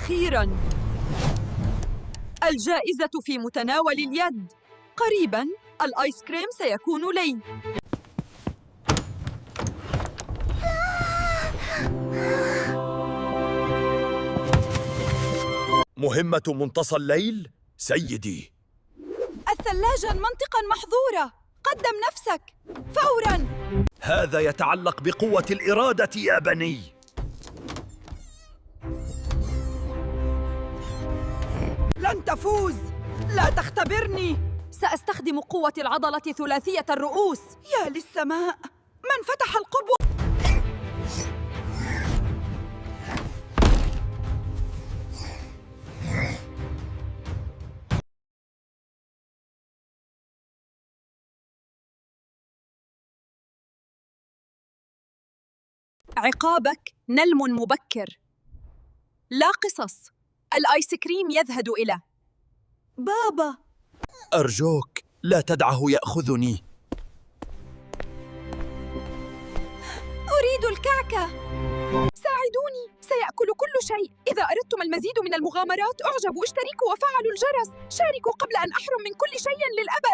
أخيراً، الجائزة في متناول اليد. قريباً الآيس كريم سيكون لي. مهمة منتصف الليل سيدي. الثلاجة منطقاً محظورة. قدم نفسك فوراً. هذا يتعلق بقوة الإرادة يا بني. لن تفوز. لا تختبرني. سأستخدم قوة العضلة ثلاثية الرؤوس. يا للسماء، من فتح القبو؟ عقابك نلم مبكر. لا قصص. الآيس كريم يذهب إلى بابا. أرجوك لا تدعه يأخذني. أريد الكعكة. ساعدوني، سيأكل كل شيء. إذا أردتم المزيد من المغامرات اعجبوا، اشتركوا وفعلوا الجرس. شاركوا قبل أن أحرم من كل شيء للأبد.